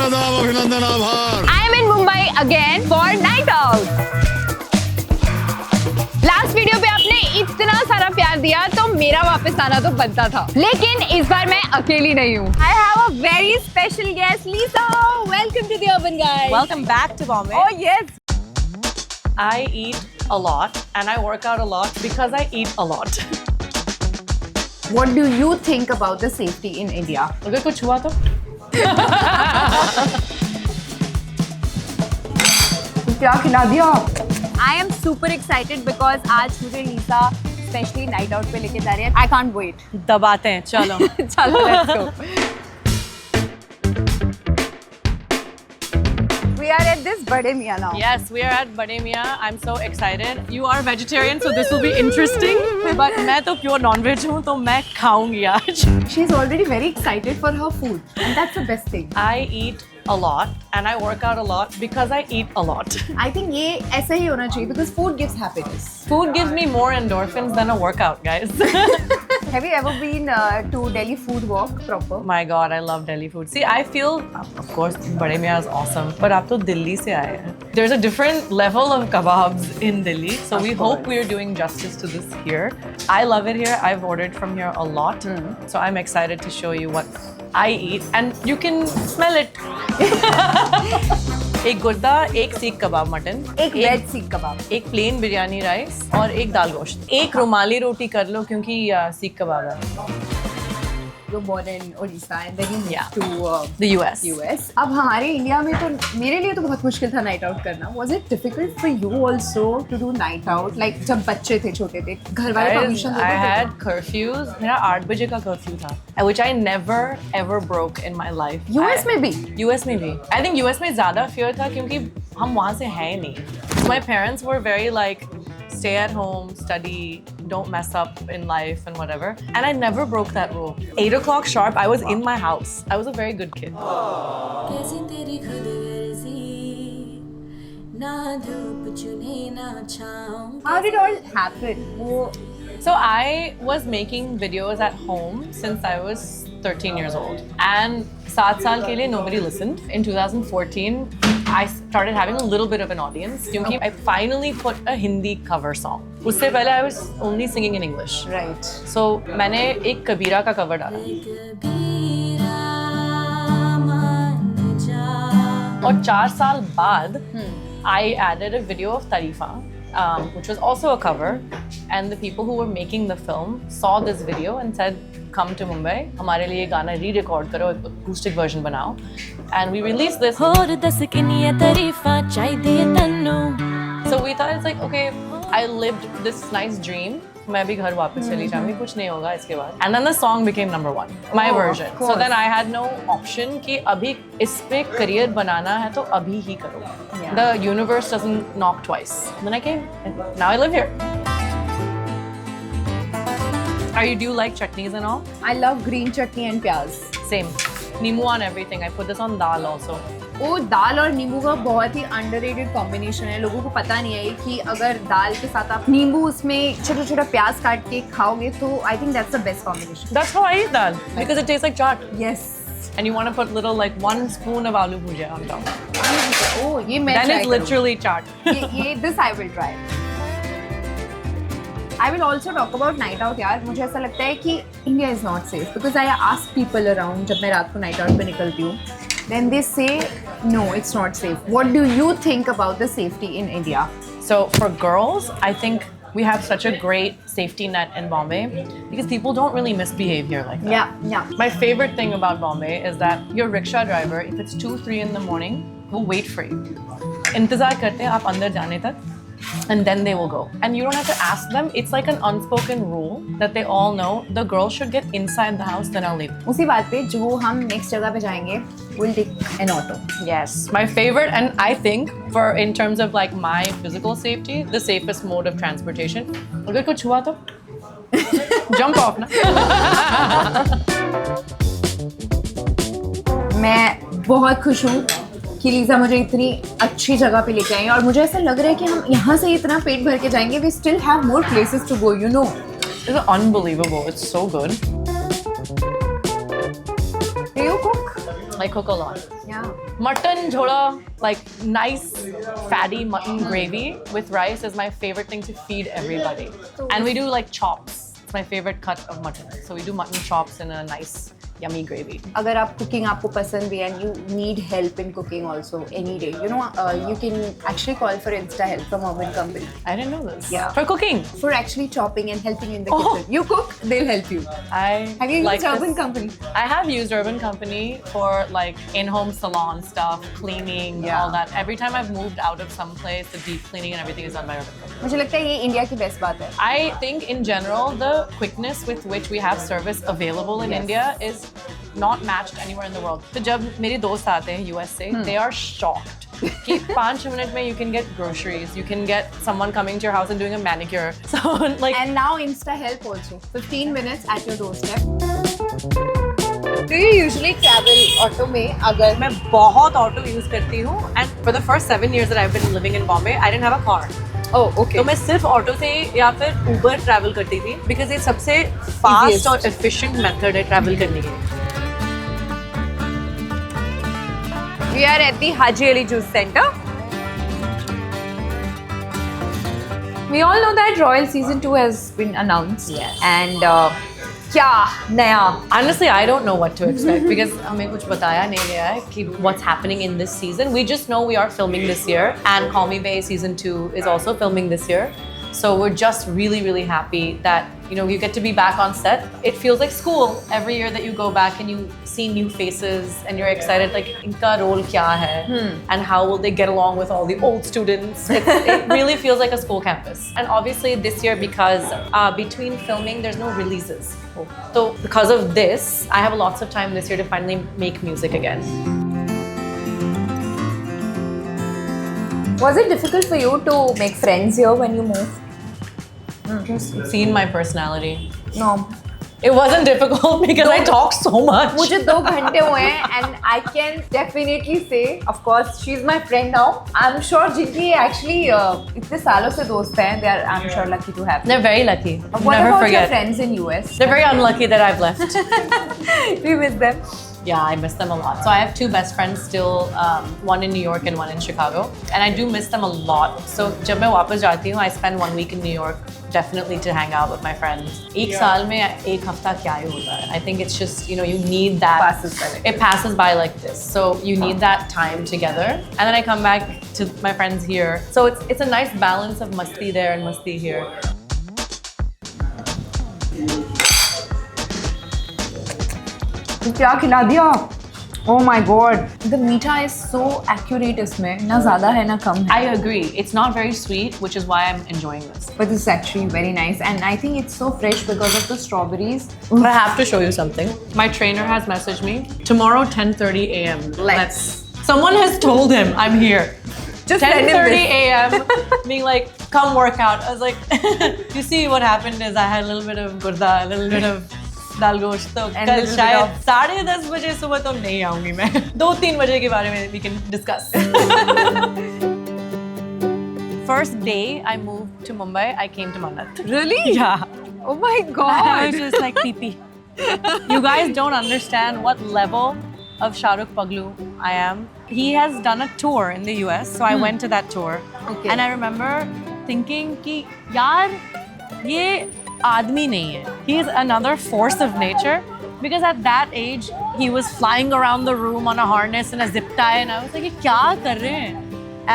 आदाब, अभिनंदन, आभार। I am in Mumbai again for night out. Last video पे आपने इतना सारा प्यार दिया तो मेरा वापस आना तो बनता था, लेकिन इस बार मैं अकेली नहीं हूँ. I have a very special guest, Lisa. Welcome to the Urban Guys. Welcome back to Bombay. Oh yes. I eat a lot and I work out a lot because I eat a lot. What do you think about the safety in India? अगर कुछ हुआ तो? क्या खिला दिया? I am super excited because आज मुझे लीसा specially night out पे लेके जा रही है. I can't wait. दबाते हैं, चलो. चलो let's go. We are at this Bade Mian now. Yes, we are at Bade Mian. I'm so excited. You are vegetarian, so this will be interesting. But मैं तो pure non-veg हूँ, तो मैं खाऊंगी आज. She's already very excited for her food, and that's the best thing. I eat a lot and I work out a lot because I eat a lot. I think ये ऐसा ही होना चाहिए because food gives happiness. Food gives me more endorphins than a workout, guys. Have you ever been to Delhi food walk proper? My God, I love Delhi food. See, I feel, of course, Bade Mian is awesome, but आप तो दिल्ली से आए हैं. There's a different level of kebabs in Delhi, so we hope we are doing justice to this here. I love it here. I've ordered from here a lot, so I'm excited to show you what I eat, and you can smell it. एक गुर्दा, एक सीख कबाब mutton, एक veg सीख कबाब, एक plane biryani rice और एक दाल गोश्त. एक रुमाली रोटी कर लो क्योंकि सीख कबाब है. You're born in Odisha and then you moved Yeah. to The US. US. अब हमारे इंडिया में तो मेरे लिए तो बहुत मुश्किल था नाइट आउट करना. Was it difficult for you also to do night out? Like जब बच्चे थे, छोटे थे, घर वाले परमिशन देते थे? I had curfews. मेरा 8 बजे का कर्फ्यू था, which I never ever broke in my life. US में भी? US में भी. I think US में ज़्यादा fear था क्योंकि हम वहाँ से हैं ही नहीं. My parents were very like, stay at home, study, don't mess up in life and whatever. And I never broke that rule. 8 o'clock sharp, I was in my house. I was a very good kid. How did it all happen? So I was making videos at home since I was 13 years old. And 7 साल के लिए nobody listened. In 2014, I started having a little bit of an audience क्योंकि I finally put a Hindi cover song. उससे पहले I was only singing in English. Right. So मैंने एक कबीरा का cover डाला. और 4 साल बाद I added a video of Tarifa, which was also a cover, and the people who were making the film saw this video and said, come to Mumbai, हमारे लिए गाना re-record करो, एक acoustic version बनाओ, and we released this. So we thought it's like, okay, I lived this nice dream, मैं भी घर वापस चली जाऊंगी, कुछ नहीं होगा इसके बाद. And then the song became #1, my version. So then I had no option कि अभी इस पे career बनाना है तो अभी ही करो. The universe doesn't knock twice. Then I came, and now I live here. Do you like chutneys and all? I love green chutney and प्याज. Same. Nimu on everything. I put this on dal also. वो दाल और नींबू का बहुत ही underrated combination है. लोगों को पता नहीं है कि अगर दाल के साथ आप नींबू उसमें छोटा छोटा प्याज काट के खाओगे तो I think that's the best combination. That's how I eat dal because it tastes like chaat. Yes. And you want to put little like 1 spoon of aloo bhujia on top. ओह ये मैं Then try it's करूँगी. literally chaat. ये this I will try. I will also talk about night out यार. मुझे ऐसा लगता है कि India is not safe because I ask people around जब मैं रात को night out पे निकलती हूँ, then they say no, it's not safe. What do you think about the safety in India? So for girls, I think we have such a great safety net in Bombay because people don't really misbehave here like that. Yeah. My favorite thing about Bombay is that your rickshaw driver, if it's 2-3 in the morning, will wait for you. इंतजार करते हैं आप अंदर जाने तक. And then they will go. And you don't have to ask them. It's like an unspoken rule that they all know. The girls should get inside the house, then I'll leave. उसी बात पे जो हम next जगह पे जाएंगे, we'll take an auto. Yes. My favorite, and I think for in terms of like my physical safety, the safest mode of transportation. अगर कुछ हुआ तो jump off ना. मैं बहुत खुश हूँ कि लीजा मुझे इतनी अच्छी जगह पे लेके आई और मुझे ऐसा लग रहा है कि हम यहाँ से इतना पेट भर के जाएंगे. We still have more places to go, you know. It's unbelievable. It's so good. Do you cook? I I cook a lot. Yeah. Mutton jhola, like nice fatty mutton gravy with rice is my favorite thing to feed everybody. And we do like chops. It's my favorite cut of mutton. So we do mutton chops in a nice yummy gravy. अगर आप cooking आपको पसंद भी and you need help in cooking also any day, you know, you can actually call for Insta help from Urban Company. I didn't know this. Yeah. For cooking. For actually chopping and helping in the Oh. kitchen. You cook, they'll help you. Have you like used Urban this. Company? I have used Urban Company for like in-home salon stuff, cleaning, Yeah. all that. Every time I've moved out of some place, the deep cleaning and everything is done by Urban Company. मुझे लगता है ये India की best बात है. I think in general, the quickness with which we have service available in Yes. India is not matched anywhere in the world. So जब मेरे दोस्त आते हैं US से, they are shocked कि 5 minutes में you can get groceries, you can get someone coming to your house and doing a manicure. So like, And now Insta help also. 15 minutes at your doorstep. Do you usually travel auto में अगर मैं बहुत auto use करती हूँ and for the first 7 years that I've been living in Bombay, I didn't have a car. Oh, okay. तो मैं सिर्फ auto से या फिर उबर ट्रैवल करती थी बिकॉज ये सबसे फास्ट Easiest. और एफिशिएंट मेथड है ट्रैवल करने के लिए. We are at the Haji Ali Juice Center. We all know that Royal Season 2 has been announced. Yes. And क्या नया? Honestly, I don't know what to expect because हमें कुछ बताया नहीं गया है कि what's happening in this season. We just know we are filming this year and Call Me Bae Season 2 is also filming this year. So we're just really, really happy that, you know, you get to be back on set. It feels like school every year that you go back and you see new faces and you're excited, like, inka role kya hai? And how will they get along with all the old students? It really feels like a school campus. And obviously this year, because between filming, there's no releases. So because of this, I have lots of time this year to finally make music again. Was it difficult for you to make friends here when you moved? Just seen my personality. No. It wasn't difficult because I talk so much. मुझे 2 घंटे हुए हैं and I can definitely say, of course, she's my friend now. I'm sure जिनकी actually इतने सालों से दोस्त हैं, they are, I'm sure, lucky to have them. They're very lucky. What Never about forget. your friends in US? They're very unlucky that I've left. Do you miss them? Yeah, I miss them a lot. So I have 2 best friends still, one in New York and one in Chicago. And I do miss them a lot. So जब मैं वापस जाती हूँ, I spend 1 week in New York definitely to hang out with my friends. एक साल में 1 हफ्ता क्या ही होता है? I think it's just, you know, you need that. Passes by like it passes by like this. So you need that time together. And then I come back to my friends here. So it's a nice balance of masti there and masti here. क्या खिला दिया? Oh my god. The मीठा is so accurate इसमें, ना ज़्यादा है ना कम है. I agree. It's not very sweet, which is why I'm enjoying this. But this is actually very nice and I think it's so fresh because of the strawberries. But I have to show you something. My trainer has messaged me. Tomorrow, 10:30 a.m. Let's. Someone has told him I'm here. Just send him 10:30 this. a.m. being like, come work out. I was like, you see what happened is I had a little bit of gurda, a little bit of दाल गोश्त. तो And कल little bit शायद of- 10:30 बजे सुबह तो नहीं आऊंगी मैं. 2-3 बजे के बारे में we can discuss. First day I moved to Mumbai, I came to Mannat. Really? Yeah. Oh my I god. was just like pee-pee. You guys don't understand what level of Shahrukh Paglu I am. He has done a tour in the US, so I went to that tour. Okay. And I remember thinking कि यार ये आदमी नहीं है. He is another force of nature. Because at that age, he was flying around the room on a harness and a zip tie, and I was like, ये क्या कर रहे हैं?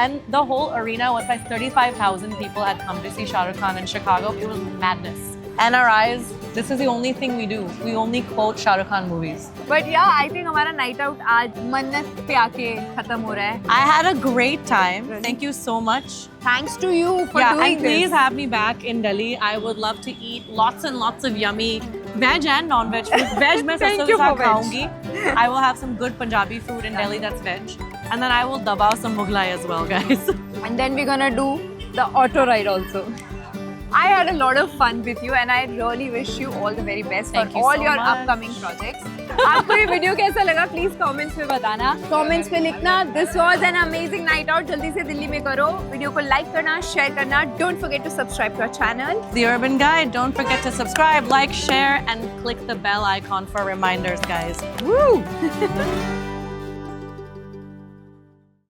And the whole arena was like 35,000 people had come to see Shah Rukh Khan in Chicago. It was madness. And our eyes, this is the only thing we do. We only quote Shah Rukh Khan movies. But yeah, I think हमारा night out आज मन्नत पे आके खत्म हो रहा है. I had a great time. Thank you so much. Thanks to you for Yeah, doing and please this. have me back in Delhi. I would love to eat lots and lots of yummy veg and non-veg food. Veg मैं Thank सरसों you के साथ for veg. खाऊंगी. I will have some good Punjabi food in Delhi that's veg. And then I will dabao some Mughlai as well, guys. And then we're gonna do the auto ride also. I had a lot of fun with you and I really wish you all the very best Thank for you all so your much. upcoming projects. आपको ये video कैसा लगा please comments में बताना. Comments में लिखना this was an amazing night out. जल्दी से दिल्ली में करो. वीडियो को लाइक करना, शेयर करना. Don't forget to subscribe to our channel. The Urban Guide. Don't forget to subscribe, like, share, and click the bell icon for reminders, guys. Woo!